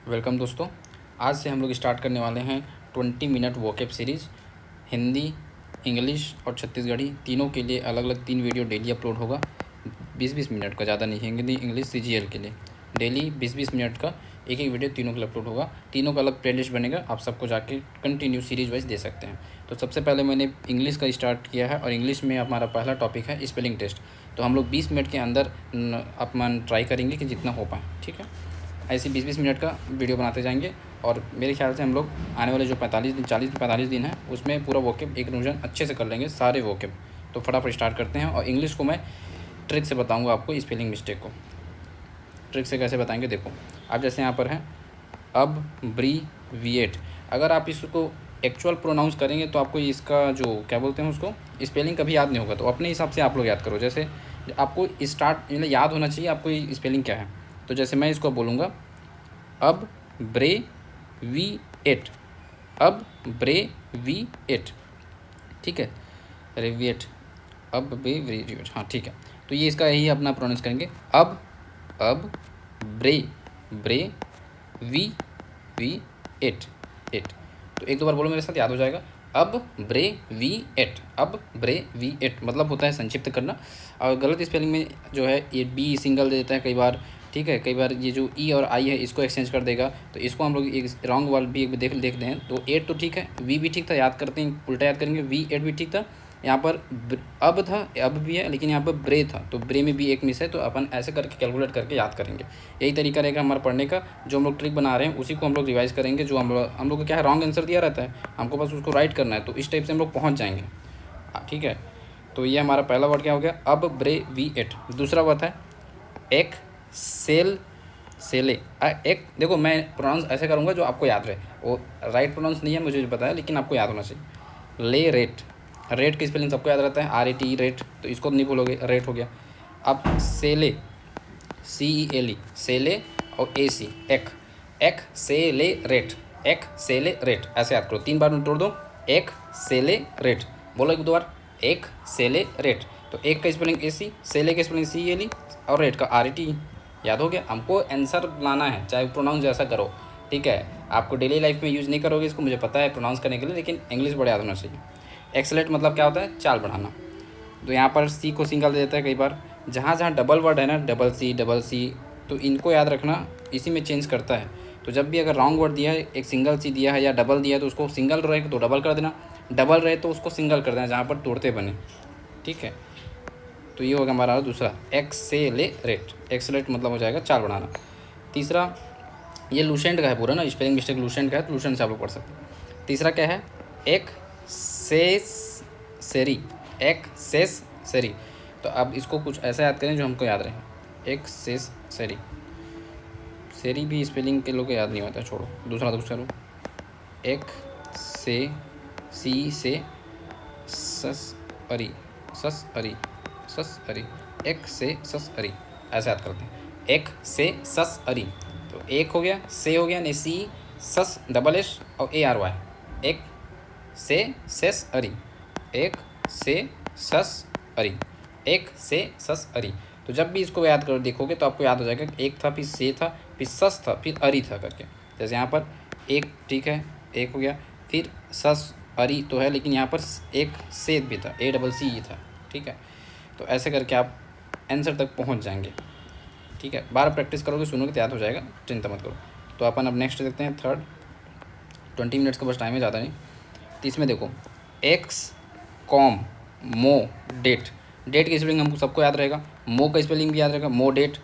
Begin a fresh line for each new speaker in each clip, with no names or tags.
Welcome दोस्तों। आज से हम लोग स्टार्ट करने वाले हैं 20 minute vocab series. Hindi, English और छत्तीसगढ़ी तीनों के लिए अलग अलग 3 वीडियो डेली अपलोड होगा। 20-20 मिनट का, ज़्यादा नहीं। हिंदी, इंग्लिश, सीजीएल के लिए डेली 20-20 मिनट का एक एक वीडियो तीनों के लिए अपलोड होगा। तीनों का अलग प्लेलिस्ट बनेगा, आप सबको जाके कंटिन्यू सीरीज वाइज दे सकते हैं। तो सबसे पहले मैंने इंग्लिश का स्टार्ट किया है और इंग्लिश में हमारा पहला टॉपिक है स्पेलिंग टेस्ट। तो हम लोग 20 मिनट के अंदर अपन ट्राई करेंगे कि जितना हो पाए, ठीक है। ऐसे 20-20 मिनट का वीडियो बनाते जाएंगे और मेरे ख्याल से हम लोग आने वाले जो 45 दिन 40-45 दिन है उसमें पूरा वोकैब एक रिवीजन अच्छे से कर लेंगे, सारे वोकैब। तो फटाफट स्टार्ट करते हैं। और इंग्लिश को मैं ट्रिक से बताऊंगा आपको, स्पेलिंग मिस्टेक को ट्रिक से कैसे बताएंगे। देखो, आप जैसे यहाँ पर है अब ब्रीविएट, अगर आप इसको एक्चुअल प्रोनाउंस करेंगे तो आपको इसका जो क्या बोलते हैं उसको स्पेलिंग कभी याद नहीं होगा। तो अपने हिसाब से आप लोग याद करो। जैसे आपको स्टार्ट मतलब याद होना चाहिए आपको ये स्पेलिंग क्या है। तो जैसे मैं इसको बोलूँगा अब ब्रेविएट, अब ब्रेविएट, ठीक है। रेविएट, अब ब्रेविएट, हाँ ठीक है। तो ये इसका यही अपना प्रोनाउंस करेंगे अब ब्रे वी वी एट एट। तो एक दो बार बोलो मेरे साथ, याद हो जाएगा। अब ब्रे वी एट, अब ब्रे वी एट मतलब होता है संक्षिप्त करना। और गलत स्पेलिंग में जो है ये बी सिंगल दे देता है कई बार, ठीक है। कई बार ये जो ई और आई है इसको एक्सचेंज कर देगा। तो इसको हम लोग एक रॉन्ग वाल भी एक देखते हैं। तो एट तो ठीक है, वी भी ठीक था, याद करते हैं उल्टा याद करेंगे। वी एट भी ठीक था। यहाँ पर अब था, अब भी है, लेकिन यहाँ पर ब्रे था तो ब्रे में भी एक मिस है। तो अपन ऐसे करके कैलकुलेट करके याद करेंगे। यही तरीका रहेगा हमारा पढ़ने का। जो हम लोग ट्रिक बना रहे हैं उसी को हम लोग रिवाइज करेंगे। जो हम लोग को क्या है, रॉन्ग आंसर दिया रहता है, हमको बस उसको राइट करना है। तो इस टाइप से हम लोग पहुँच जाएंगे, ठीक है। तो ये हमारा पहला वर्ड क्या हो गया, अब ब्रे वी एट। दूसरा वर्ड है एक सेल सेले। एक देखो, मैं प्रोनाउंस ऐसे करूँगा जो आपको याद रहे। वो राइट प्रोनाउंस नहीं है, मुझे पता है, लेकिन आपको याद होना चाहिए। ले रेट, रेट की स्पेलिंग सबको याद रहता है, RAT रेट। तो इसको नहीं भूलोगे, रेट हो गया। अब सेले, CELE सेले और AC एक, एक सेले रेट, एक सेले रेट, ऐसे याद करो। 3 बार में तोड़ दो, एक सेले रेट। बोलो एक दो बार, एक सेले रेट। तो एक का स्पेलिंग AC, सेले का स्पेलिंग CELE और रेट का RAT। याद हो गया। हमको आंसर लाना है, चाहे प्रोनाउंस जैसा करो, ठीक है। आपको डेली लाइफ में यूज़ नहीं करोगे इसको, मुझे पता है, प्रोनाउंस करने के लिए, लेकिन इंग्लिश बड़ा याद होना चाहिए। एक्सेलेट मतलब क्या होता है, चाल बढ़ाना। तो यहाँ पर C को सिंगल दे देता है कई बार। जहाँ जहाँ डबल वर्ड है ना, डबल C, तो इनको याद रखना, इसी में चेंज करता है। तो जब भी अगर रॉन्ग वर्ड दिया है, एक सिंगल C दिया है या डबल दिया है, तो उसको सिंगल रहे तो डबल कर देना, डबल रहे तो उसको सिंगल कर देना जहाँ पर तोड़ते बने, ठीक है। तो ये होगा हमारा दूसरा, एक्सेलेरेट। एक्सेलेरेट मतलब हो जाएगा चाल बढ़ाना। तीसरा, ये लूसेंट का है पूरा ना, स्पेलिंग मिस्टेक लूसेंट का है, तो लूसेंट से आप लोग पढ़ सकते हैं। तीसरा क्या है, एक्सेसरी, एक्सेसरी। तो अब इसको कुछ ऐसा याद करें जो हमको याद रहे। एक्सेसरी, सेरी भी स्पेलिंग के लोग को याद नहीं होता, छोड़ो। दूसरा करो, एक से सी से सस अरी, सस अरी, सस अरी, एक से सस अरी, ऐसे याद करते हैं। एक से सस अरी। तो एक हो गया, से हो गया, ने सी, सस डबल एस और ARY, एक से सेस अरी, एक से सस अरी, एक से सस अरी। तो जब भी इसको याद करो देखोगे तो आपको याद हो जाएगा कि एक था, फिर से था, फिर सस था, फिर अरी था करके। जैसे यहाँ पर एक, ठीक है, एक हो गया, फिर सस अरी तो है, लेकिन यहाँ पर एक से भी था, ACC था, ठीक है। तो ऐसे करके आप आंसर तक पहुँच जाएंगे, ठीक है। बार प्रैक्टिस करोगे, सुनोगे तो याद हो जाएगा, चिंता मत करो। तो अपन अब नेक्स्ट देखते हैं, थर्ड। 20 मिनट्स का बस टाइम है, ज़्यादा नहीं। तो इसमें देखो, एक्स कॉम मो डेट। डेट की स्पेलिंग हमको सबको याद रहेगा, मो का स्पेलिंग भी याद रहेगा, मो डेट।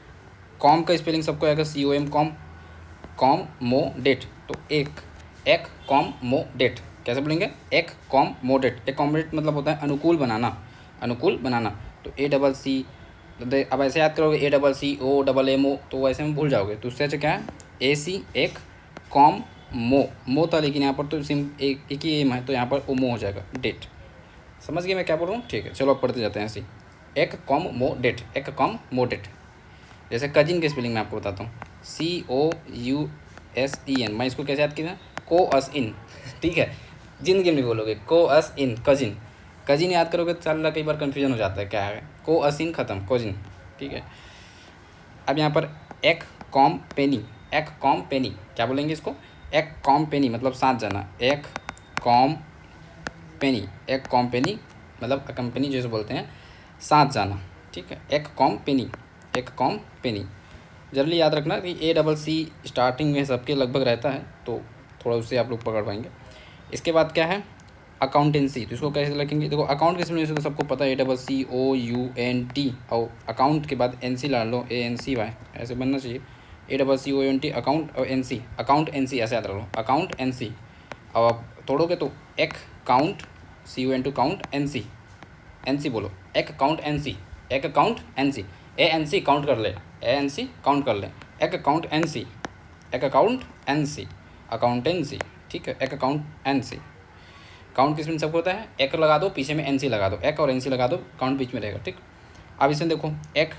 कॉम का स्पेलिंग सबको आएगा, COM कॉम, कॉम मो डेट। तो एक कॉम मो डेट कैसे बोलेंगे, एक कॉम मो डेट। एक कॉम डेट मतलब होता है अनुकूल बनाना, अनुकूल बनाना। तो ACC, अब ऐसे याद करोगे ACCO तो वैसे में भूल जाओगे। तो उससे अच्छा क्या है, AC एक कॉम मो था, लेकिन यहाँ पर तो सिम एक ही एम है, तो यहाँ पर ओमो हो जाएगा, डेट। समझ गए मैं क्या बोल रहा हूँ, ठीक है। चलो अब पढ़ते जाते हैं ऐसे। एक कॉम मो डेट, एक कॉम मो डेट। जैसे कजिन के स्पेलिंग मैं आपको बताता हूँ, COUSEN। मैं इसको कैसे याद किया, कोअस इन, ठीक है। जिंदगी में बोलोगे कोअस इन, कजिन। कजिन याद करोगे तो चल कई बार कन्फ्यूजन हो जाता है, क्या है, कोअस इन खत्म, कजिन, ठीक है। अब यहाँ पर एक कॉम पेनी, एक कॉम पेनी, क्या बोलेंगे इसको, एक कॉम पेनी मतलब साथ जाना, एक कॉम पेनी, एक कॉम पेनी मतलब कंपनी जैसे बोलते हैं साथ जाना, ठीक है, एक कॉम पेनी, एक कॉम पेनी। जनरली याद रखना कि ACC स्टार्टिंग में सबके लगभग रहता है, तो थोड़ा उससे आप लोग पकड़ पाएंगे। इसके बाद क्या है, अकाउंटेंसी, तो इसको कैसे लिखेंगे, देखो अकाउंट किस में तो सबको पता है ACCOUNT, और अकाउंट के बाद NC ला लो, ANCY ऐसे बनना चाहिए, ACCOUNT अकाउंट और NC, अकाउंट NC ऐसे याद रख लो, अकाउंट NC। अब आप तोड़ोगे तो एक count COUNT count NC, NC बोलो, एक काउंट NC, एक अकाउंट NC, ANC काउंट कर ले, ANC काउंट कर ले, एक अकाउंट NC, एक अकाउंट NC, अकाउंटेंसी, ठीक है, एक अकाउंट NC। काउंट किस में सबको होता है, एक लगा दो पीछे में NC लगा दो, एक और NC लगा दो, काउंट बीच में रहेगा, ठीक। अब इसमें देखो एक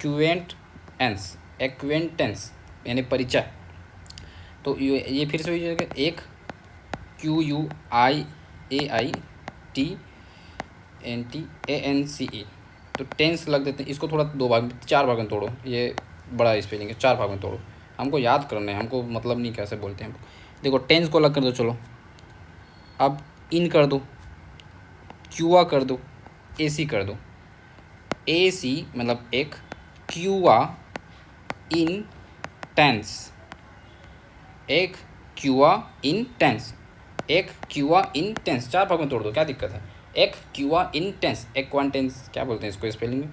क्वेंटेंस, एक्वेंटेंस यानी परिचय, तो ये फिर से हो जाएगा, एक QUIAITANCE, तो टेंस लग देते हैं, इसको थोड़ा दो भाग 4 भाग में तोड़ो, ये बड़ा स्पेलिंग है, 4 भाग में तोड़ो, हमको याद करना है, हमको मतलब नहीं कैसे बोलते हैं। देखो टेंस को अलग कर दो, चलो अब इन कर दो, क्यूआ कर दो, AC कर दो, AC मतलब एक, क्यूआ इन टेंस, एक क्यूआ इन टेंस, एक क्यूआ इन टेंस, 4 भाग में तोड़ दो, क्या दिक्कत है, एक क्यूआ इन टेंस, एक क्वांटेंस क्या बोलते हैं इसको स्पेलिंग में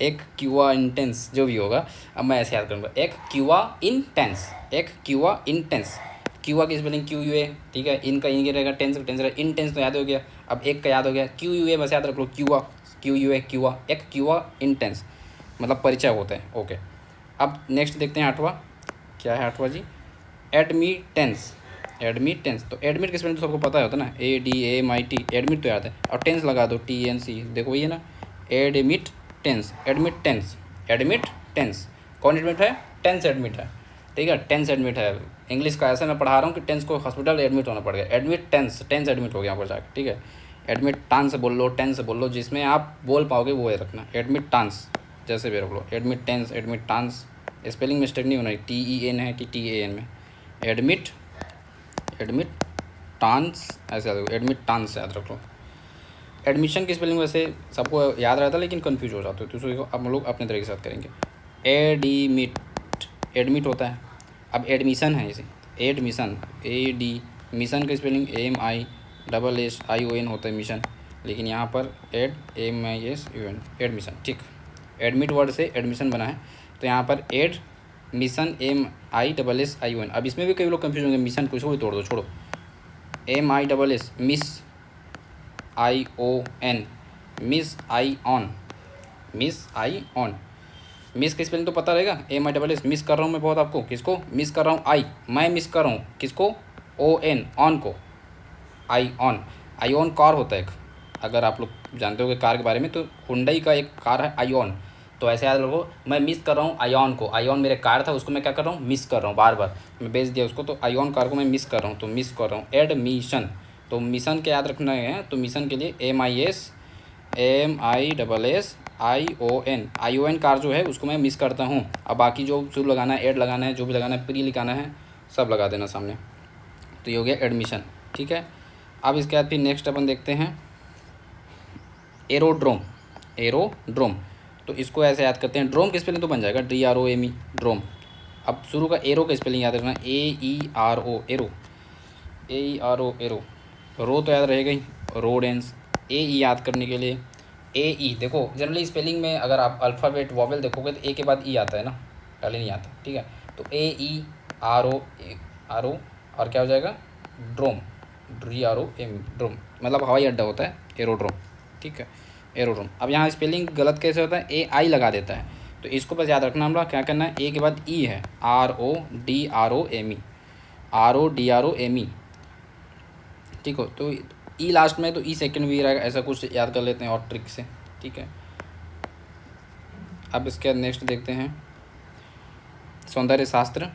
एक क्यूआ इन टेंस जो भी होगा, अब मैं ऐसे याद करूँगा, एक क्यूआ इन टेंस, एक क्यूआ इन टेंस, क्यूआ की स्पेलिंग QUA, ठीक है, इनका इन के रहेगा, टेंस का टेंस रहेगा, इन टेंस तो याद हो गया, अब एक का याद हो गया, QUA बस याद रख लो, QUA क्यूआ, एक क्यूआ इन टेंस मतलब परिचय होता है, ओके। अब नेक्स्ट देखते हैं 8वां, क्या है 8वां जी, एडमिटेंस, एडमिटेंस, तो एडमिट किस में तो सबको पता होता है ना, ADMIT, एडमिट तो याद है, और टेंस लगा दो TNC, देखो ये ना, admit tense, admit tense, admit tense, कौन एडमिट है, टेंस एडमिट है, ठीक है, टेंस एडमिट है, इंग्लिश का ऐसा मैं पढ़ा रहा हूँ कि टेंस को हॉस्पिटल एडमिट होना पड़ गया, एडमिट टेंस, टेंस एडमिट हो गया यहाँ पर जाकर, ठीक है, एडमिट टांस बोल लो, टेंस बोल लो, जिसमें आप बोल पाओगे वो है रखना, एडमिट टांस जैसे भी रख लो, admit tense, admittance, spelling mistake नहीं होना, TEN है कि TAN में, एडमिट, एडमिट टांस ऐसे याद रखो, एडमिट टांस याद रख लो। एडमिशन की स्पेलिंग वैसे सबको याद रहता है लेकिन कंफ्यूज हो जाते हो, तो उसको हम लोग अपने तरीके से याद करेंगे, एडमिट, एडमिट होता है, अब एडमिशन है इसे, एडमिशन, AD, मिशन की स्पेलिंग MISSION होता है मिशन, लेकिन यहाँ पर MISSUN, एडमिशन, ठीक, एडमिट वर्ड से एडमिशन बना है, तो यहाँ पर एड मिशन MISSION, अब इसमें भी कई लोग कंफ्यूज होंगे, मिशन कुछ भी तोड़ दो, छोड़ो, MISS, miss ION, miss ION, miss ION, miss की स्पेलिंग तो पता रहेगा, MISS, मिस कर रहा हूँ मैं बहुत आपको, किसको मिस कर रहा हूँ, मैं मिस कर रहा हूँ किसको, ON, ऑन को, आईऑन कार होता है एक, अगर आप लोग जानते हो कार के बारे में, तो हुंडई का एक कार है आईऑन, तो ऐसे याद रखो, मैं मिस कर रहा हूँ आईऑन को, आईऑन मेरे कार था उसको मैं क्या कर रहा हूँ, मिस कर रहा हूँ, बार बार मैं बेच दिया उसको, तो आईऑन कार को मैं मिस कर रहा हूँ, तो मिस कर रहा हूँ। एडमिशन, तो मिशन के याद रखना है, तो मिशन के लिए MISSION कार जो है उसको मैं मिस करता हूँ। अब बाकी जो लगाना है, एड लगाना है, जो भी लगाना है, प्री लिखाना है, सब लगा देना सामने, तो ये हो गया एडमिशन, ठीक है। अब इसके बाद फिर नेक्स्ट अपन देखते हैं एरोड्रोम, एरोड्रोम, तो इसको ऐसे याद करते हैं, ड्रोम की स्पेलिंग तो बन जाएगा DROME, ड्रोम। अब शुरू का एरो का स्पेलिंग याद रखना, AERO, एरो, AERO, एरो, रो तो याद रहेगा ही, रोडेंस, AE याद करने के लिए AE, देखो जनरली स्पेलिंग में अगर आप अल्फ़ाबेट वॉवेल देखोगे तो A के बाद E आता है ना, पहले नहीं आता, ठीक है, तो AERO, और क्या हो जाएगा, ड्रोम, DROM, ड्रोम मतलब हवाई अड्डा होता है एरोड्रोम, ठीक है, एरोड्रोम। अब यहाँ स्पेलिंग गलत कैसे होता है, AI लगा देता है, तो इसको बस याद रखना, हम लोग क्या करना है, A के बाद E है, RODROME, ठीक हो, तो E लास्ट में, तो E सेकंड भी रहेगा, ऐसा कुछ याद कर लेते हैं और ट्रिक से, ठीक है। अब इसके बाद नेक्स्ट देखते हैं सौंदर्य शास्त्र,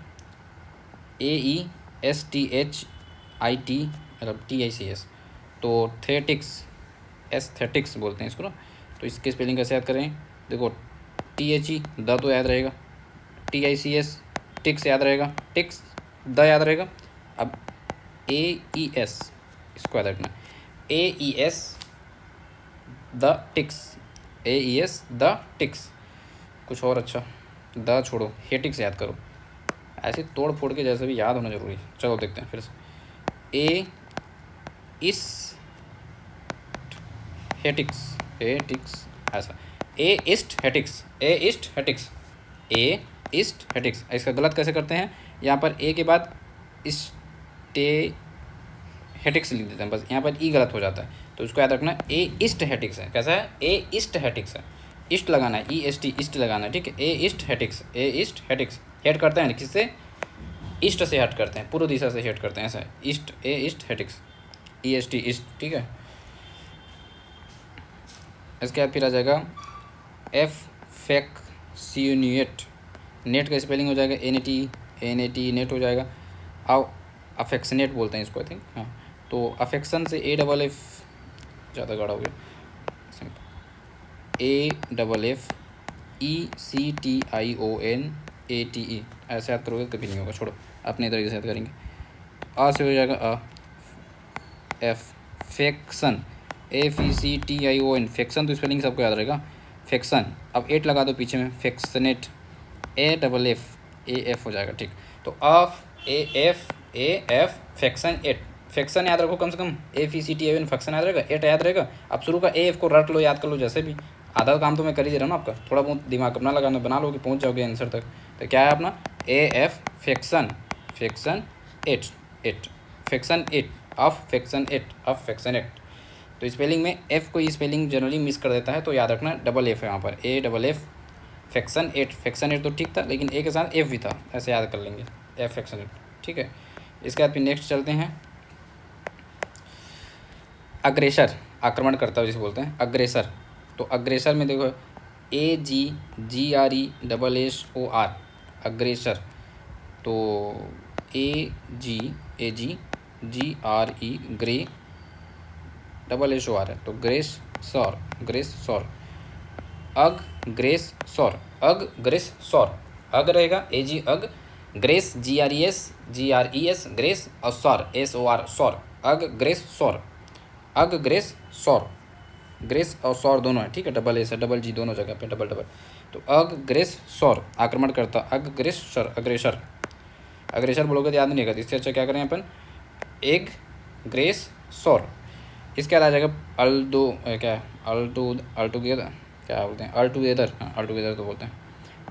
AESTHIT मतलब TICS, तो थेटिक्स, एस्थेटिक्स बोलते हैं इसको ना, तो इसकी स्पेलिंग कैसे याद करें, देखो THE द तो याद रहेगा, TICS टिक्स याद रहेगा, टिक्स, द याद रहेगा। अब AES इसको याद रखना, AES the tics, AES the tics. कुछ और अच्छा, द छोड़ो, हेटिक्स याद करो। ऐसे तोड़ फोड़ के जैसे भी याद होना जरूरी है। चलो देखते हैं फिर से। ए इस हेटिक्स, हेटिक्स ऐसा, ए इस्ट हेटिक्स, ए इस्ट हेटिक्स, ए इस्ट हेटिक्स। इसका गलत कैसे करते हैं, यहाँ पर ए के बाद इस्टे हेटिक्स लिख देते हैं, बस यहाँ पर ई गलत हो जाता है, तो इसको याद रखना ए ईस्ट हेटिक्स है। कैसा है, ए ईस्ट हेटिक्स है, ईस्ट लगाना है, EST ईस्ट लगाना है, ठीक है। ए ईस्ट हेटिक्स, ए ईस्ट हेटिक्स। हेट करते हैं किससे, ईस्ट से हेट करते हैं, पूर्व दिशा से हेट करते हैं, ऐसा है ईस्ट, ए ईस्ट हेटिक्स, EST ईस्ट, ठीक है। इसके बाद फिर आ जाएगा एफेक्सिनेट, नेट का स्पेलिंग हो जाएगा NAT नेट हो जाएगा। अब अफेक्शनेट बोलते हैं इसको, आई थिंक, हाँ। तो अफेक्शन से AFF ज़्यादा गाढ़ा हो गया, AFFECTIONATE ऐसे याद करोगे कभी नहीं होगा, छोड़ो अपने तरीके से याद करेंगे। आ से हो जाएगा एफेक्शन, FECTION, फेक्शन तो स्पेलिंग सबको याद रहेगा, फेक्शन। अब 8 लगा दो पीछे में, फेक्शनेट, AFF हो जाएगा, ठीक। तो AF फेक्शन 8, फेक्शन याद रखो कम से कम, FECTION फेक्शन याद रहेगा, 8 याद रहेगा। अब शुरू का AF को रट लो, याद कर लो, जैसे भी आधा काम तो मैं कर ही दे रहा हूँ ना आपका, थोड़ा बहुत दिमाग अपना लगाना, बना लोगे, पहुँच जाओगे आंसर तक। तो क्या है अपना AF फेक्शन, फेक्शन 8 फेक्शन 8 ऑफ फेक्शन 8 ऑफ फेक्शन 8। तो स्पेलिंग में F को स्पेलिंग जनरली मिस कर देता है, तो याद रखना डबल F है यहाँ पर, AFF फेक्शन 8, फेक्शन 8 तो ठीक था, लेकिन A के साथ F भी था, ऐसे याद कर लेंगे, F फेक्शन 8, ठीक है। इसके बाद फिर नेक्स्ट चलते हैं, अग्रेसर, आक्रमण करता है जिसे बोलते हैं अग्रेसर। तो अग्रेसर में देखो AGGRESSOR, अग्रेसर। तो AGGRE ग्रे SSOR है, तो ग्रेस सौर, ग्रेस सौर, अग ग्रेस सौर, अग ग्रेस सौर, अग रहेगा AG अग, ग्रेस GRES ग्रेस, और सौर SOR सौर, अग ग्रेस सौर, अग ग्रेस सौर, ग्रेस और सौर दोनों है, ठीक है, डबल एस है, डबल जी दोनों जगह पे, डबल डबल। तो अग ग्रेस सौर, आक्रमण करता, अग ग्रेस सर, अग्रेसर। अग्रेसर बोलोगे तो याद नहीं आएगा, इससे अच्छा क्या करें अपन, एग ग्रेस सौर। इसके बाद आ जाएगा अल्टो, क्या है, अल्टुगेदर, क्या बोलते हैं, अल्टुगेदर, हाँ अल्टुगेदर तो बोलते हैं।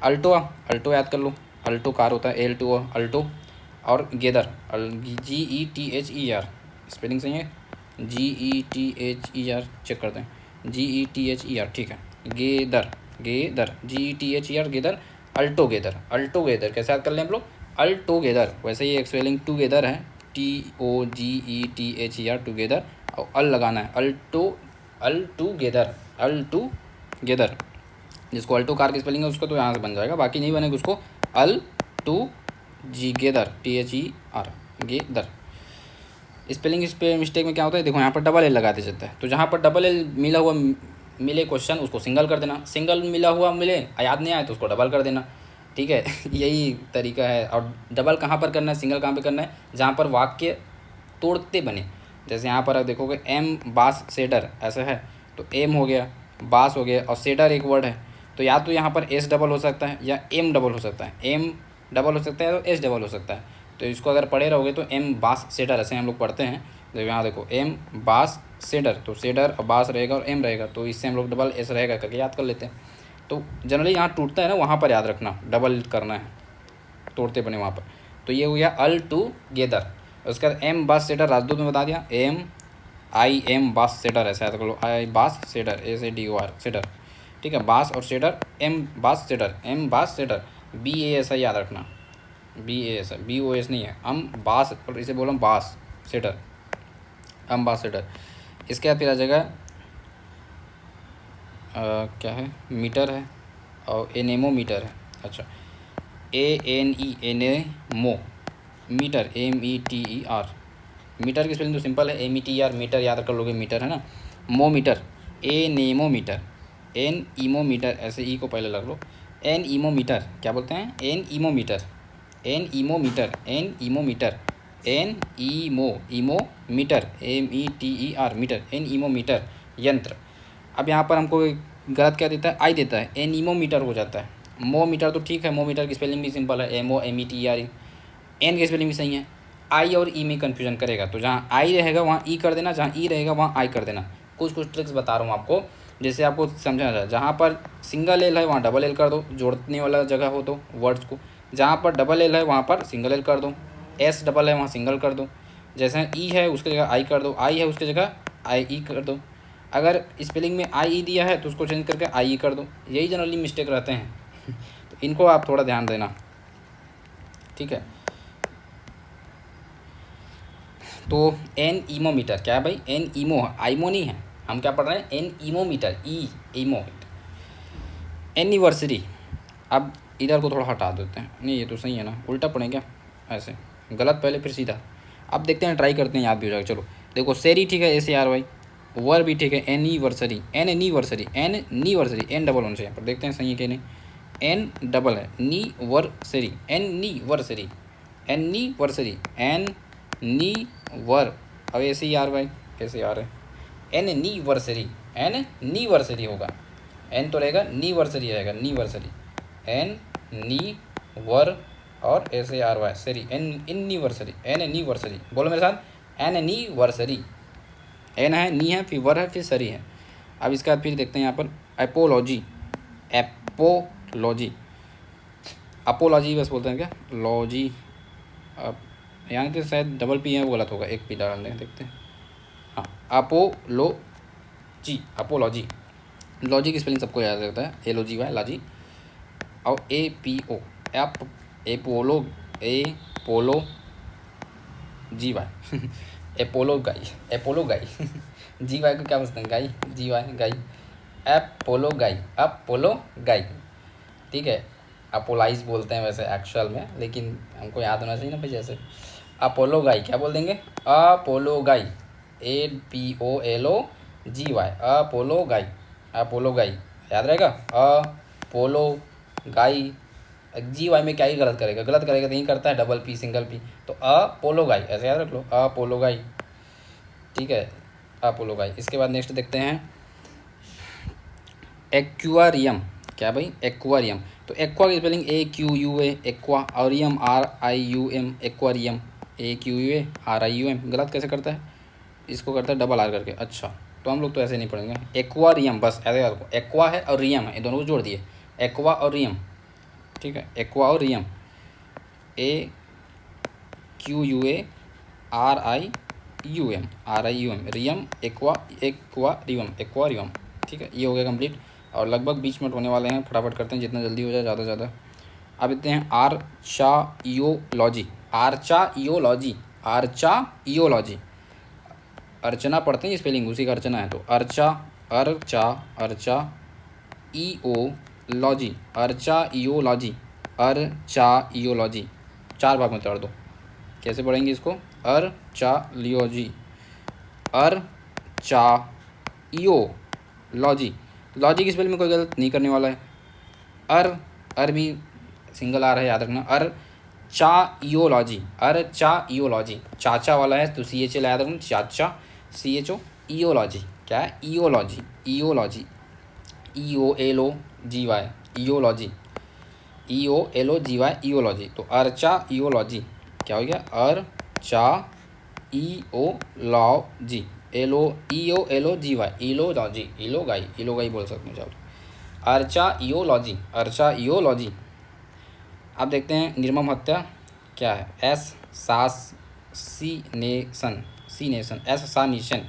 अल्टो याद कर लो, अल्टो कार होता है, ALTO अल्टो, और गेदर GETHER, स्पेलिंग सही है, GETHER चेक करते हैं, GETHER, ठीक है। Gether, gether GETHER gether, alto gether, alto gether कैसे याद कर लें हम लोग, अल्टो गेदर। वैसे ही एक स्पेलिंग टूगेदर है, TOGETHER टूगेदर, और अल लगाना है, अल्टू गेदर, अल्टू गेदर। जिसको अल्टो कार की स्पेलिंग है उसको तो यहाँ से बन जाएगा, बाकी नहीं बनेगा उसको अल्टू जी गेदर, THER गेदर। स्पेलिंग इस पे मिस्टेक में क्या होता है, देखो यहाँ पर डबल एल लगा दिया जाता है, तो जहाँ पर डबल एल मिला हुआ मिले क्वेश्चन उसको सिंगल कर देना, सिंगल मिला हुआ मिले याद नहीं आए तो उसको डबल कर देना, ठीक है। यही तरीका है। और डबल कहाँ पर करना है, सिंगल कहाँ पर करना है, जहाँ पर वाक्य तोड़ते बने। जैसे यहाँ पर आप देखोगे एम बास सेडर ऐसा है, तो एम हो गया, बास हो गया, और सेडर एक वर्ड है, तो या तो यहाँ पर एस डबल हो सकता है या एम डबल हो सकता है, एम डबल हो सकता है तो एस डबल हो सकता है। तो इसको अगर पढ़े रहोगे तो एम बास सेडर ऐसे हम लोग पढ़ते हैं। जब यहाँ देखो एम बास सेडर, तो सेडर और बास रहेगा और एम रहेगा, तो इससे हम लोग डबल एस रहेगा करके याद कर लेते हैं। तो जनरली यहाँ टूटता है ना, वहाँ पर याद रखना, डबल करना है, तोड़ते बने वहाँ पर। तो ये हो गया अल टू गेदर। उसके बाद एम बास सेडर राजदूत में बता दिया, एम बास सेडर ऐसा याद कर लो, आई बास सेडर, SADOR सेडर, ठीक है। बास और सेडर, एम बास सेडर, एम बास सेडर, BAS याद रखना, BAS BOS नहीं है, अम बास, और इसे बोलो बास सेडर, अम बास सेडर। इसके बाद फिर आ जाएगा क्या है, मीटर है और एनेमोमीटर है, अच्छा ANEMO मीटर, METER। मीटर की स्पेलिंग तो सिंपल है, METER, मीटर याद कर लोगे, मीटर है ना। मोमीटर, एनेमोमीटर, एनीमोमीटर, ऐसे ई को पहले लग लो, एनीमोमीटर क्या बोलते हैं, anemometer, anemometer, anemometer, anemometer, METER meter, anemometer यंत्र। अब यहाँ पर हमको गलत क्या देता है, आई देता है, एन ईमो मीटर हो जाता है। मो मीटर तो ठीक है, मो मीटर की स्पेलिंग भी सिंपल है, MOMETER। एन की स्पेलिंग भी सही है। आई और ई में कन्फ्यूजन करेगा तो जहाँ आई रहेगा वहाँ ई कर देना, जहाँ ई रहेगा वहाँ आई कर देना। कुछ ट्रिक्स बता रहा हूँ आपको, जैसे आपको समझा जाए। जहाँ पर सिंगल एल है वहाँ डबल एल कर दो, जोड़ने वाला जगह हो तो वर्ड्स को। जहाँ पर डबल एल है वहाँ पर सिंगल एल कर दो, एस डबल है वहाँ सिंगल कर दो। जैसे ई है उसकी जगह आई कर दो, आई है उसकी जगह आई ई कर दो। अगर स्पेलिंग में आई ई दिया है तो उसको चेंज करके आई ई कर दो। यही जनरली मिस्टेक रहते हैं तो इनको आप थोड़ा ध्यान देना, ठीक है। तो एन ईमो मीटर क्या है भाई, एन ईमो, आईमो नहीं है, हम क्या पढ़ रहे हैं, एन ईमो मीटर, ई ईमो। एनिवर्सरी, अब इधर को थोड़ा हटा देते हैं, नहीं ये तो सही है ना, उल्टा पढ़ें क्या, ऐसे गलत पहले फिर सीधा। अब देखते हैं, ट्राई करते हैं, याद भी हो जाएगा। चलो देखो, सेरी ठीक है, SARY, वर भी ठीक है, anniversary, anniversary, anniversary, N double होना चाहिए यहाँ पर, देखते हैं सही है कि नहीं। एन डबल है, नीवर्सरी, एनिवर्सरी, एनिवर्सरी, एन नी वर, अब SARY, SAR है, एनिवर्सरी, एनिवर्सरी होगा, एन तो रहेगा, नीवर्सरी रहेगा, नीवर्सरी, एन नी वर और SARY सरी, एनिवर्सरी, एनिवर्सरी, बोलो मेरे साथ, एनिवर्सरी। एन है, नी है, फिर वर है, फिर सरी है। अब इसके बाद फिर देखते हैं यहाँ पर एपोलॉजी, एपोलॉजी, अपोलॉजी बस बोलते हैं क्या, लॉजी। अब यहाँ तो शायद डबल पी है, वो गलत होगा, एक पी डाल दें, देखते हैं। हाँ, अपोलॉजी, अपोलॉजी। लॉजी की स्पेलिंग सबको याद रहता है, LOGY, लॉजी। और APO, Apollo, Apollo GY Apollo गाई, एपोलो गाई GY को क्या बोलते हैं, गाई, GY गाई, एपोलो गाई, अपोलो गाई, ठीक है। अपोलाइज बोलते हैं वैसे एक्चुअल में, लेकिन हमको याद होना चाहिए ना भाई, जैसे अपोलो गाई क्या बोल देंगे, अपोलो गाई, APOLOGY, अपोलो गाई, अपोलो गाई, याद रहेगा। अपोलो गाई, GY में क्या ही गलत करेगा, गलत करेगा तो यही करता है, डबल पी सिंगल पी, तो अपोलो गाई ऐसे याद रख लो, अपोलो गाई, ठीक है, अपोलो गाई। इसके बाद नेक्स्ट देखते हैं एक्वेरियम, क्या भाई, एक्वेरियम। तो एक्वा की स्पेलिंग AQUA, एक्वा, और रियम RIUM, एक्वेरियम, AQUA RIUM, गलत कैसे करता है, इसको करता है डबल आर करके। अच्छा, तो हम लोग तो ऐसे नहीं पढ़ेंगे, एक्वेरियम बस ऐसे याद रखो, एक्वा है और रियम है, ये दोनों को जोड़ दिए, एक्वा और रियम, ठीक है, एक्वा और रियम, AQUA RIUM, रियम, aqua, aquarium, aquarium, ठीक है। ये हो गया कंप्लीट, और लगभग 20 मिनट होने वाले हैं, फटाफट करते हैं, जितना जल्दी हो जाए ज़्यादा से ज़्यादा। अब देखते हैं आर्चाइयोलॉजी, आर्चाइयोलॉजी, आर्चाइयोलॉजी, अर्चना पढ़ते हैं, स्पेलिंग उसी का अर्चना है, तो अर्चा, अर्चा, अर्चा ईओलॉजी, अर्चाइयोलॉजी, अर्चाइयोलॉजी, 4 भाग में तोड़ दो। कैसे पढ़ेंगे इसको, अर्चाइयोलॉजी, अर्चाइयोलॉजी, लॉजी की स्पेलिंग में कोई गलत नहीं करने वाला है। अर भी सिंगल आर है, याद रखना, अर्चाइयोलॉजी, अर्चाइयोलॉजी, चाचा वाला है तो CH याद रखना, चाचा, CHO, ईओलॉजी, क्या है, ईओलॉजी, ईओलॉजी, EOLOGY, ईओलॉजी, EOLOGY, ईओलॉजी, तो अर्चाइयोलॉजी क्या हो गया, अर्चाइयोलॉजी, EOLOGY, इलोलॉजी, इलोगाई, इलोगाई बोल सकते हैं, चलो, अर्चाइयोलॉजी, अर्चाइयोलॉजी। अब देखते हैं निर्मम हत्या क्या है, एसासिनेशन, सीनेशन, एसासिनेशन,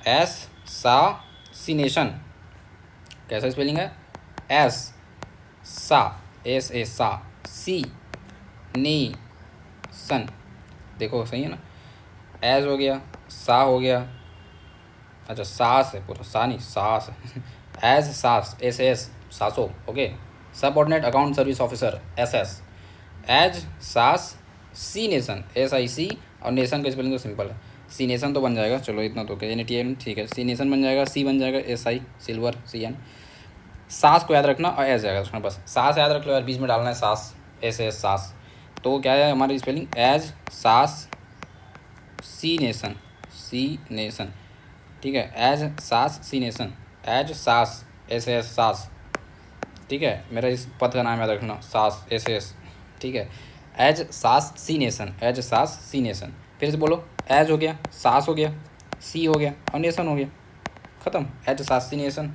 एसासिनेशन, कैसा स्पेलिंग है, एस सा, SA सा, सी ने सन, देखो सही है ना, एज हो गया, सा हो गया, अच्छा सास है पूरा, सा नहीं सास एज सास, SS सासो, okay. Subordinate account service officer, SS, as सास, सी नेशन, SIC, और नेशन का स्पेलिंग तो सिंपल है, सी नेशन तो बन जाएगा, चलो इतना तो NTM, ठीक है, सी नेशन बन जाएगा, सी बन जाएगा, SI सिल्वर, CN, सास को याद रखना और एस याद रखना, बस सास याद रख लो यार, बीच में डालना है सास, SS सास, तो क्या है हमारी स्पेलिंग, एज सास सी नेशन, सी नेशन, ठीक है, एज सास सी नेशन, एज सास एस एस सास, ठीक है, मेरा इस पद का नाम याद रखना, सास एस एस, ठीक है, एज सास सी नेशन, एज सास सी नेशन। फिर से बोलो, एज हो गया, सास हो गया, सी हो गया और नेशन हो गया, ख़त्म, एज सास सी नेशन,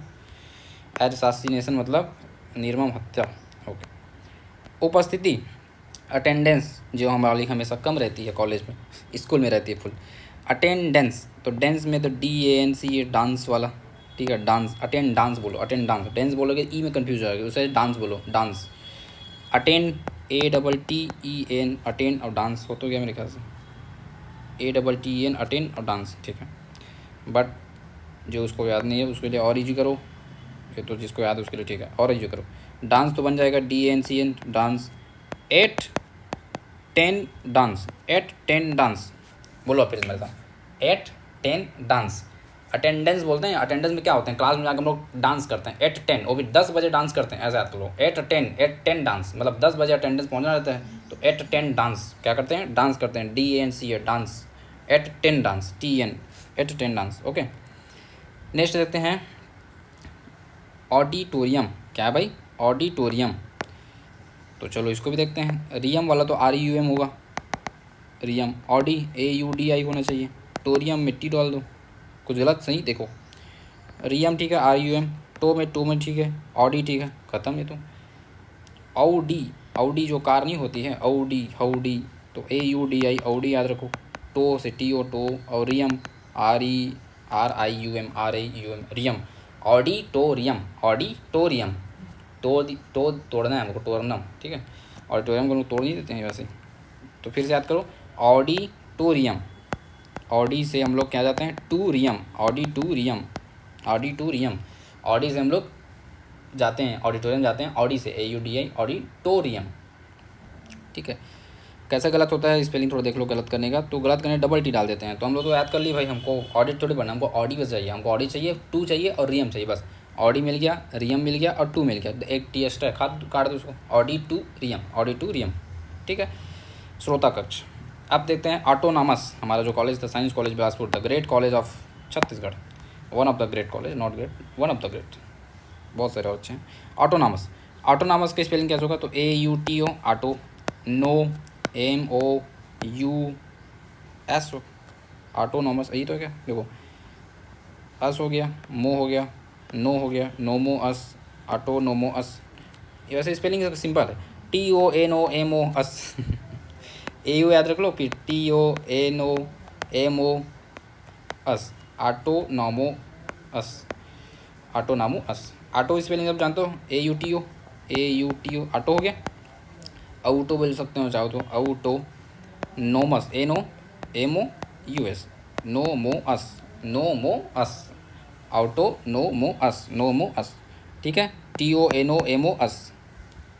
एज सास सी नेशन मतलब निर्मम हत्या। ओके। उपस्थिति, अटेंडेंस जो हमारी हमेशा कम रहती है कॉलेज में, स्कूल में रहती है फुल। अटेंडेंस, तो डेंस में तो DANC, ये डांस वाला, ठीक है, डांस, अटेंड डांस बोलो, अटेंड डांस, डेंस बोलोगे ई में कंफ्यूज हो जाएगा, उसे डांस बोलो, डांस। अटेंड ATTEN, अटेंड और डांस हो तो गया मेरे ख्याल से, ATTEN अटेंड और डांस, ठीक है। बट जो उसको याद नहीं है उसके लिए और ईजी करो, ये तो जिसको याद है उसके लिए ठीक है, और ईजी करो। डांस तो बन जाएगा DANCN, डांस। 8 10 डांस, 8 10 डांस, बोलो फिर मेरे साथ, 8 10 डांस। अटेंडेंस बोलते हैं, अटेंडेंस में क्या होते हैं, क्लास में जाकर हम लोग डांस करते हैं, 8 10, वो भी 10 बजे डांस करते हैं, ऐसा याद करो, 8 10 डांस, मतलब 10 बजे अटेंडेंस पहुंचना रहता है, तो 8 10 डांस क्या करते हैं, डांस करते हैं, DANC dance, 8 10 dance, TN, 8 10 dance. Okay, next देखते हैं, ऑडिटोरियम, क्या है भाई, ऑडिटोरियम, तो चलो इसको भी देखते हैं। रियम वाला तो REUM होगा, रियम, ऑडी AUDI होना चाहिए, टोरियम मिट्टी डाल दो, कुछ गलत सही देखो, रियम ठीक है, REUM, टो में ठीक है, ऑडी ठीक है, ख़त्म है तो। औडी, औडी जो कार नहीं होती है, औडी हौडी, तो AUDI, औडी याद रखो, टो से TO टो, और रियम RERIUM, रियम, ऑडिटोरियम, ऑडिटोरियम, तो तोड़ना है हमको, टोरनम, ठीक है, ऑडिटोरियम को लोग तोड़ नहीं देते हैं वैसे, तो फिर से याद करो, ऑडिटोरियम, ऑडी से हम लोग क्या जाते हैं, टूरियम, ऑडिटोरियम, ऑडिटोरियम, ऑडी से हम लोग जाते हैं ऑडिटोरियम, जाते हैं ऑडी से, AUDI, ऑडिटोरियम, ठीक है। कैसे गलत होता है स्पेलिंग थोड़ा देख लो, गलत करने का, तो गलत करने डबल टी डाल देते हैं, तो हम लोग तो याद कर ली भाई, हमको ऑडिट थोड़ी पढ़ना, हमको ऑडी बस चाहिए, हमको ऑडी चाहिए, टू चाहिए और रियम चाहिए, बस ऑडी मिल गया, रियम मिल गया और टू मिल गया, एक टी एक्स्ट्रा काट दो उसको, auditorium, auditorium, ठीक है। श्रोता कक्ष, अब देखते हैं ऑटोनॉमस, हमारा जो कॉलेज था science college Bilaspur, the great college of Chhattisgarh, one of the great college, not great, one of the great, बहुत सारे और अच्छे हैं। ऑटोनॉमस, ऑटोनॉमस की स्पेलिंग कैसे होगा, तो AUTO, auto, no MOUS, autonomous, यही तो है क्या, देखो, अस हो गया, मो हो गया, नो हो गया, नोमो अस, ऑटोनोमो अस, ये वैसे स्पेलिंग सिंपल है, TONOMOS AU याद रख लो, फिर TONOMOS, ऑटोनॉमोअस, ऑटोनॉमोअस, ऑटो स्पेलिंग अब जानते हो, AUTO, ऑटो हो गया, आउटो बोल सकते हो चाहो तो, आउटो, नोमस, NOMOUS, नोमोअस, ऑटोनोमोअस, नोमोअस, ठीक है, TONOMOS,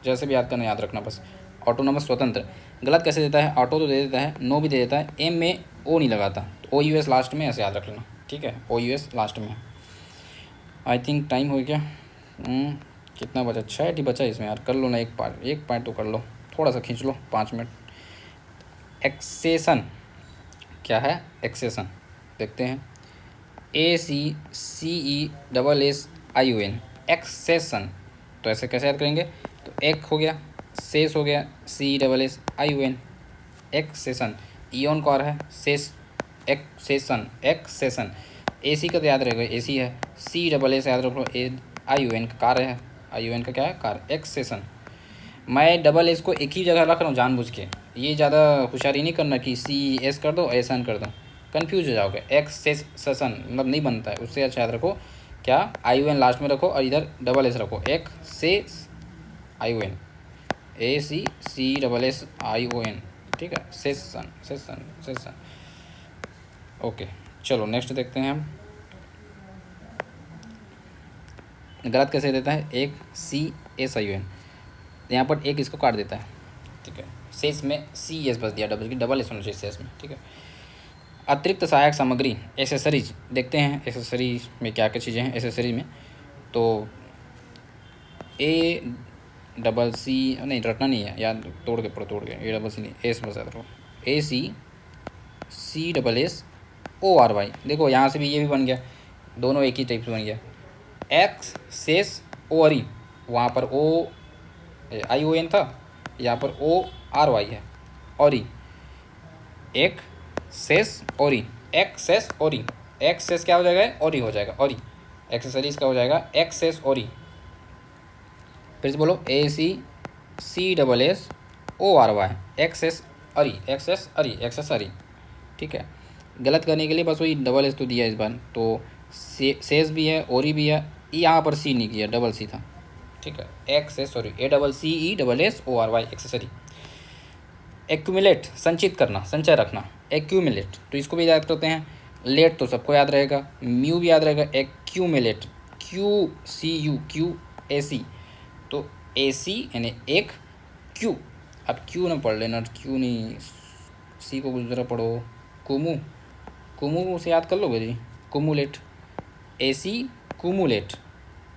जैसे भी याद करना, याद रखना बस। ऑटोनॉमस स्वतंत्र, गलत कैसे देता है, ऑटो तो दे देता है, नो भी दे देता है, M में O नहीं लगाता, तो OUS लास्ट में, ऐसे याद रख लेना, ठीक है, OUS लास्ट में। आई थिंक टाइम हो गया, कितना बचा, 6 बचा इसमें यार, कर लो ना, एक पार्ट तो कर लो, थोड़ा सा खींच लो, 5 मिनट। एक्सेशन, क्या है एक्सेशन, देखते हैं, ACCESSION, एक्सेशन, तो ऐसे कैसे याद करेंगे, तो एक हो गया, सेस हो गया, CESSION, एक्सेशन, ईओन का है, सेस, एक्सेशन, एक्सेशन, AC का तो याद रहेगा, AC है, CSS याद रखो, ION का कार है, ION का क्या है, कार, एक्सेशन। मैं डबल एस को एक ही जगह रख रहा हूँ जानबूझ के, ये ज़्यादा होशियारी नहीं करना कि CES कर दो एसन कर दो, कन्फ्यूज हो जाओगे, एक्सेशन मतलब नहीं बनता है, उससे अच्छा याद रखो, क्या ION लास्ट में रखो और इधर डबल एस रखो, एक्सेशन, ACCSSION, ठीक है, सेशन, सेशन, सेशन। ओके, चलो नेक्स्ट देखते हैं हम, गलत कैसे देता है, एक CSION, यहाँ पर एक इसको काट देता है, ठीक है, सेस में CES बस दिया, डबल एस होना चाहिए सेस में, ठीक है। अतिरिक्त सहायक सामग्री, एसेसरीज, देखते हैं एसेसरीज में क्या क्या चीज़ें हैं, एसेसरीज में तो डबल सी, नहीं रटना नहीं है, याद तोड़ के पढ़ो, तोड़ के, ए डबल सी नहीं, एस बस याद रखो, A C C double S O R Y. देखो यहाँ से भी ये भी बन गया, दोनों एक ही टाइप से बन गया। Access O R E, वहाँ पर ओ आई ओ एन था, यहाँ पर ओ आर वाई है, और ई, एक सेस और ई, एक्सेस और ई, एक्सेस क्या हो जाएगा, और ई हो जाएगा, और ई एक्सेसरीज का हो जाएगा एक्सेस और ई। फिर से बोलो, A C C double S O R Y, accessory, accessory, accessory. ठीक है, गलत करने के लिए बस वही डबल एस तो दिया इस बार, तो सेस भी है, ओरी भी है, यहाँ पर सी नहीं किया, डबल सी था। ठीक है, access sorry, A double C E double S O R Y, accessory. Accumulate, संचित करना, संचय रखना, एक्यूमुलेट, तो इसको भी याद करते हैं। लेट तो सबको याद रहेगा, म्यू भी याद रहेगा, accumulate, Q C U, Q A C, तो ए सी यानी एक, क्यू, अब क्यू ना पढ़ लेना, क्यू नहीं, सी को गुजरा पढ़ो, कुमू, कुमू से याद कर लोगे जी, कुमुलेट, ए सी कुमुलेट,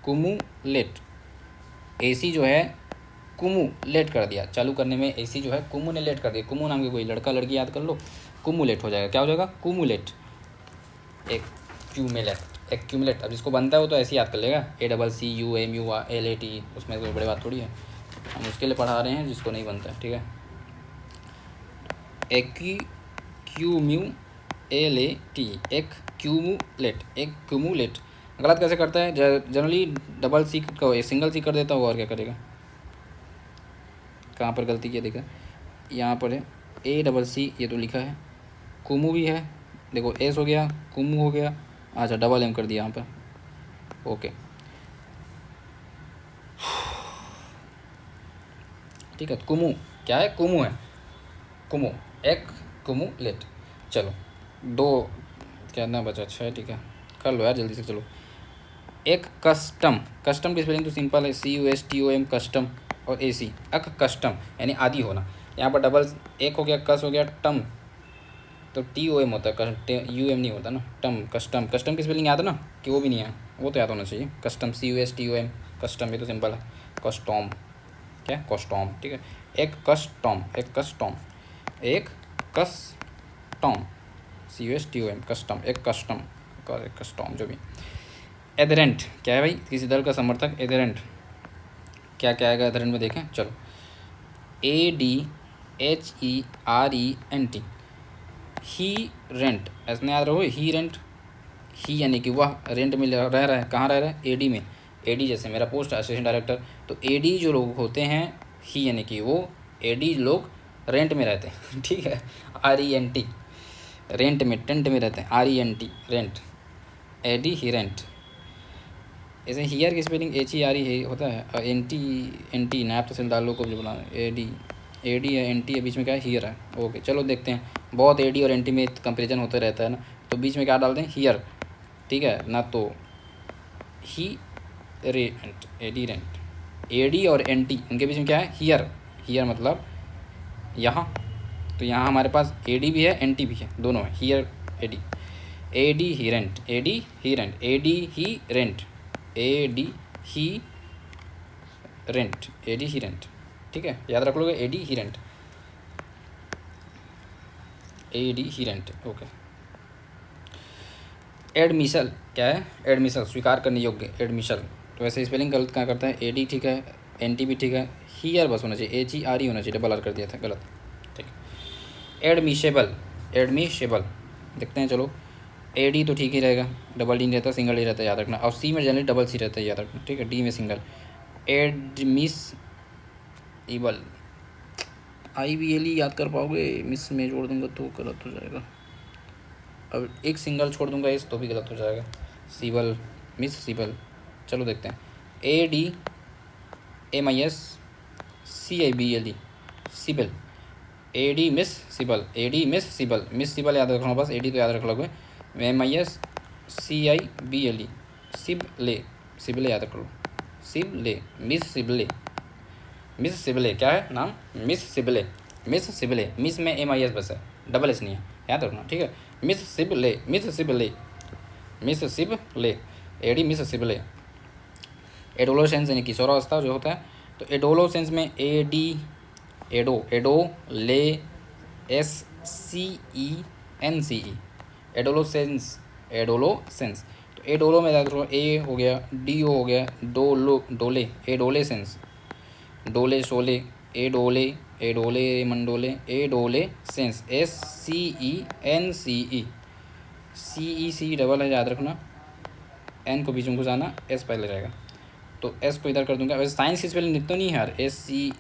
कुमुलेट, ए सी जो है कुमू लेट कर दिया, चालू करने में ए सी जो है कुमू ने लेट कर दिया, कुमू नाम की कोई लड़का लड़की याद कर लो, कुमुलेट हो जाएगा, क्या हो जाएगा, कुमुलेट, एक्यूमुलेट। अब जिसको बनता है वो तो ऐसे याद कर लेगा, A double C U M U L A T, उसमें कोई बड़ी बात थोड़ी है, हम उसके लिए पढ़ा रहे हैं जिसको नहीं बनता है। ठीक है, एक्यूम्यू एल ए टी, एक्यूमुलेट। गलत कैसे करता है, जनरली डबल सी को सिंगल सी कर देता होगा, और क्या करेगा, कहाँ पर गलती किया देखा, यहाँ पर है ए डबल सी, ये तो लिखा है, कुमू भी है, देखो एस हो गया, कुमू हो गया, अच्छा डबल एम कर दिया यहाँ पर, ओके। ठीक है, कुमू क्या है, कुमू है, कुमू, एक कुमू लेट। चलो दो क्या ना बचा, अच्छा है, ठीक है कर लो यार जल्दी से, चलो। एक कस्टम, कस्टम की स्पेलिंग तो सिंपल है, C U S T O M, custom, और ए सी, अक कस्टम यानी आदि होना, यहाँ पर डबल एक हो गया, कस हो गया, टम, तो टी ओ एम होता है, यू एम नहीं होता ना, टम, कस्टम, कस्टम की स्पेलिंग याद है ना, कि वो भी नहीं है, वो तो याद होना चाहिए, custom, C U S T O M, custom, ये तो सिंपल है, कस्टॉम, क्या कस्टॉम, ठीक है, एक कस्टॉम, एक कस्टॉम, एक custom, C U S T O M, custom, एक कस्टम, एक कस्टॉम, जो भी। एधरेंट क्या है भाई, किसी दल का समर्थक, एधरेंट क्या क्या आएगा एधरेंट में देखें, चलो, A D H E R E N T, he rent, ऐसे याद रहो, ही रेंट, ही यानी कि वह रेंट में रह रहा है, कहाँ रह रहा है, एडी में, एडी जैसे मेरा पोस्ट असिस्टेंट डायरेक्टर, तो एडी जो लोग होते हैं, ही यानी कि वो एडी लोग रेंट में रहते हैं। ठीक है, R E N T, rent में, टेंट में रहते हैं, R E N T, rent, AD ही रेंट। ऐसे हियर की spelling H E R E होता है, एन टी नायब तहसीलदार लोग को जो बुला, एडी, एडी है, एन टी है, बीच में क्या है, हियर है, ओके। चलो देखते हैं, बहुत एडी और एन टी में कंपेरिजन होता रहता है ना, तो बीच में क्या डाल दें, हियर, ठीक है ना, तो ही रेंट, एडी रेंट, एडी और एन टी उनके बीच में क्या है, हियर, हियर मतलब यहाँ, तो यहाँ हमारे पास एडी भी है, एन टी भी है, दोनों है, here ad, ad he rent, AD he rent, AD he rent, AD he rent, AD he rent, ठीक है, याद रख लोगे, एडी ही रेंट, एडी ही रेंट, ओके। एडमिशन क्या है, एडमिशन स्वीकार करने योग्य, एडमिशन, तो वैसे स्पेलिंग गलत क्या करता है, एडी ठीक है, एन टी भी ठीक है, हियर बस होना चाहिए, एच ई आर ई होना चाहिए, डबल आर कर दिया था, गलत, ठीक है। एडमिशेबल, एडमिशेबल देखते हैं, चलो, ए डी तो ठीक ही रहेगा, डबल डी नहीं रहता, सिंगल डी रहता है, याद रखना, और सी में जनरली डबल सी रहता है, याद रखना, ठीक है, डी में सिंगल। एडमिस इबल, आई बी एल ई याद कर पाओगे, मिस में जोड़ दूंगा तो गलत हो जाएगा, अब एक सिंगल छोड़ दूंगा इस तो भी गलत हो जाएगा, सिबल, मिस सिबल, चलो देखते हैं, A D M I S C I B L E, सिबल, admissible, admissible, miss सिबल याद रखना बस, ए डी तो याद रख लोगे, M I S C I B L E, सिबले, सिबले याद रख लो, सिबले, मिस सिबले, मिस सिबले क्या है नाम, miss Sibley, miss Sibley, miss में एम आई एस बस है, डबल एस नहीं है, याद रखना, ठीक है, miss Sibley, miss Sibley, miss sible, ad miss sible. Adolescence यानी किशोरावस्था जो होता है, तो एडोलोसेंस में ए डी एडो ले SCENCE एडोलोसेंस तो एडोलो में याद रखो, ए हो गया, DO हो गया, डोले एडोलेसेंस, डोले शोले एडोले मंडोले adolescence SCENCE CEC double है याद रखना, N को बीच में घुसाना, S पहले रहेगा, तो S को इधर कर दूंगा। वैसे साइंस की स्पेलिंग लिख तो नहीं है यार, SC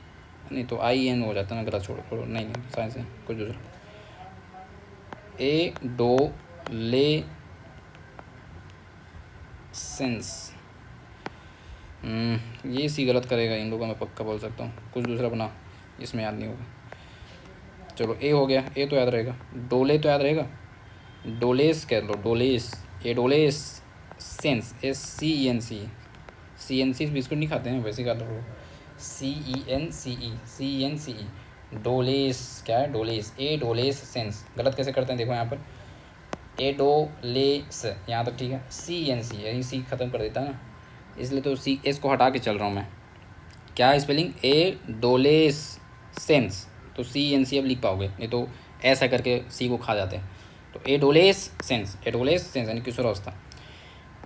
नहीं तो IN हो जाता ना, गलत छोड़ो नहीं साइंस है कुछ दूसरा, एडोले सेंस, ये सी गलत करेगा इन लोगों का, मैं पक्का बोल सकता हूँ, कुछ दूसरा बना इसमें याद नहीं होगा। चलो ए हो गया, ए तो याद रहेगा, डोले तो याद रहेगा, डोलेस कह लो, डोलेस एडोलेस सेंस SCENCE बिस्कुट नहीं खाते हैं वैसे, का लो CENCE डोलेस, क्या है डोलेस, एडोलेस सेंस, गलत कैसे करते हैं देखो यहाँ पर, एडोलेस यहाँ तक ठीक है, CNC यही सी ख़त्म कर देता है ना, इसलिए तो S को हटा के चल रहा हूँ मैं। क्या है स्पेलिंग, एडोलेस सेंस, तो CNC अब लिख पाओगे, नहीं तो ऐसा करके C को खा जाते हैं। तो एडोलेस सेंस यानी किशोरावस्था।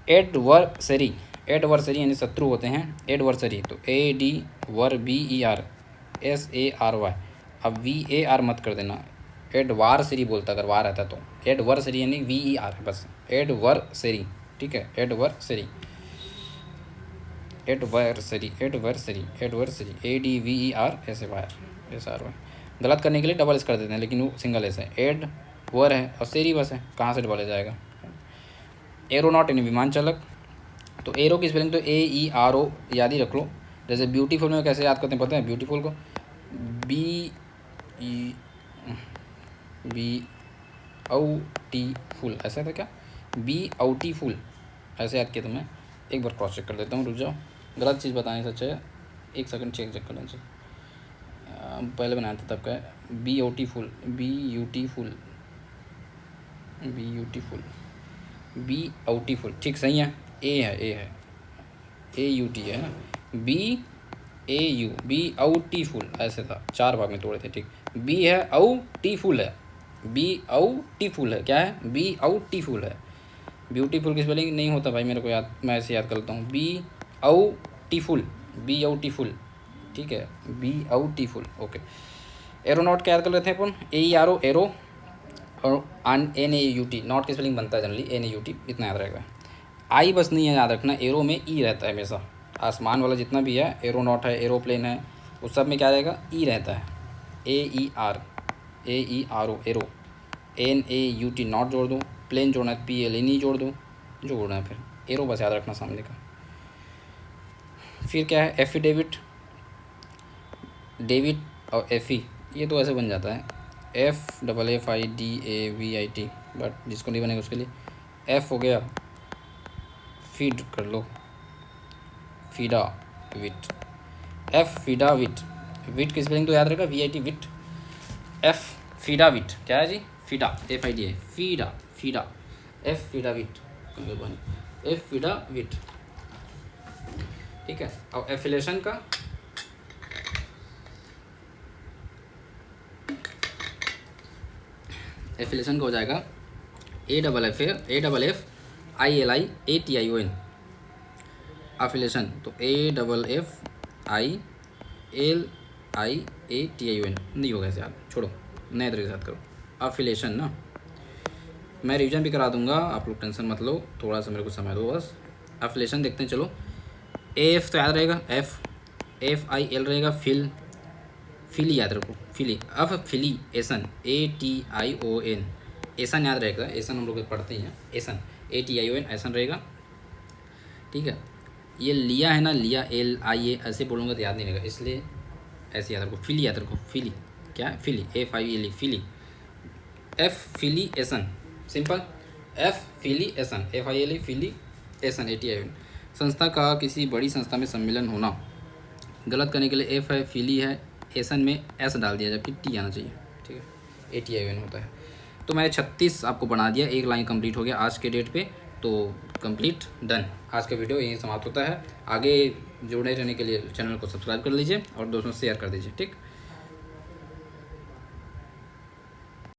एडवर्सरी यानी शत्रु होते हैं, एडवर्सरी तो ADVER SARY, अब VAR मत कर देना, एडवारसरी बोलता अगर वार रहता तो, एडवर्सरी यानी VER है बस, एडवर्सरी ठीक है, एडवर्सरी ADVER SARY। गलत करने के लिए डबल एस कर देते हैं, लेकिन वो सिंगल एस है, एडवर है और सेरी बस है, कहाँ से डबल जाएगा। एरोनॉट यानी विमान चालक, तो एरो की स्पेलिंग तो AERO याद ही रख लो। जैसे ब्यूटीफुल में कैसे याद करते हैं पता है, ब्यूटीफुल को BEAUT फुल ऐसा था क्या, BEAUT फुल ऐसे याद किया तो मैं एक बार क्रॉस चेक कर देता हूँ, रुक जाओ, गलत चीज़ बताने से अच्छा है एक सेकंड चेक कर लेना चाहिए, पहले बनाया था तब का है, BEAUT फुल ठीक सही है, ए है AUT है ना, BAUT फुल ऐसे था, 4 भाग में तोड़े थे ठीक, B है AUT फुल है, BAUT फुल है, क्या है BAUT फुल है। ब्यूटीफुल की स्पेलिंग नहीं होता भाई मेरे को याद, मैं ऐसे याद करता हूँ, BAUT फुल ठीक है, BAUT फुल ओके। एरोनॉट क्या याद कर लेते हैं अपन, AERO एरो और NAUT, नॉट की स्पेलिंग बनता है जनरली NAUT, इतना याद रहेगा। आई बस नहीं है याद रखना, एरो में ई रहता है हमेशा, आसमान वाला जितना भी है, एरोनॉट है, एरोप्लेन है, उस सब में क्या रहेगा, ई रहता है, AERO एरो, NAUT नॉट जोड़ दो, प्लेन जोड़ना है PLNE जोड़ दो, जोड़ना है फिर एरो बस याद रखना सामने का। फिर क्या है, एफिडेविट, डेविड और FE, ये तो ऐसे बन जाता है FFIDAVIT, बट जिसको नहीं बनेगा उसके लिए F हो गया, फीड कर लो, फीडा विट, फीडा विट की स्पेलिंग तो याद रहेगा VIT विट, फीडा विट क्या है जी, फीडा FIDA फीडा फीडा विट ठीक है। और एफिलेशन का हो जाएगा AFFILIATION अफिलेशन, तो AFFILIATION नहीं होगा ऐसे याद, छोड़ो नए तरीके के साथ करो, अफिलेशन ना, मैं रिवीजन भी करा दूंगा, आप लोग टेंशन मत लो, थोड़ा सा मेरे को समय दो बस। अफिलेशन देखते हैं चलो, AF तो याद रहेगा, FIL रहेगा, फिली याद रखो, एसन ATION, एसन याद रहेगा, एसन हम लोग पढ़ते ही हैं, एसन ATION ऐसन रहेगा ठीक है। ये लिया है ना, लिया LIA ऐसे बोलूँगा तो याद नहीं रहेगा, इसलिए ऐसे याद रखो, फिली याद रखो, फिली क्या है, फिली FILE फिली, फिली एसन सिंपल, फिली एसन FILE फिली एसन ATION। संस्था का किसी बड़ी संस्था में सम्मेलन होना, गलत करने के लिए F है, फिली है, एसन में S डाल दिया जबकि T आना चाहिए ठीक है, ATION होता है। तो मैंने 36 आपको बना दिया, एक लाइन कंप्लीट हो गया आज के डेट पे। तो कंप्लीट डन। आज का वीडियो यहीं समाप्त होता है। आगे जुड़े रहने के लिए चैनल को सब्सक्राइब कर लीजिए और दोस्तों से शेयर कर दीजिए। ठीक।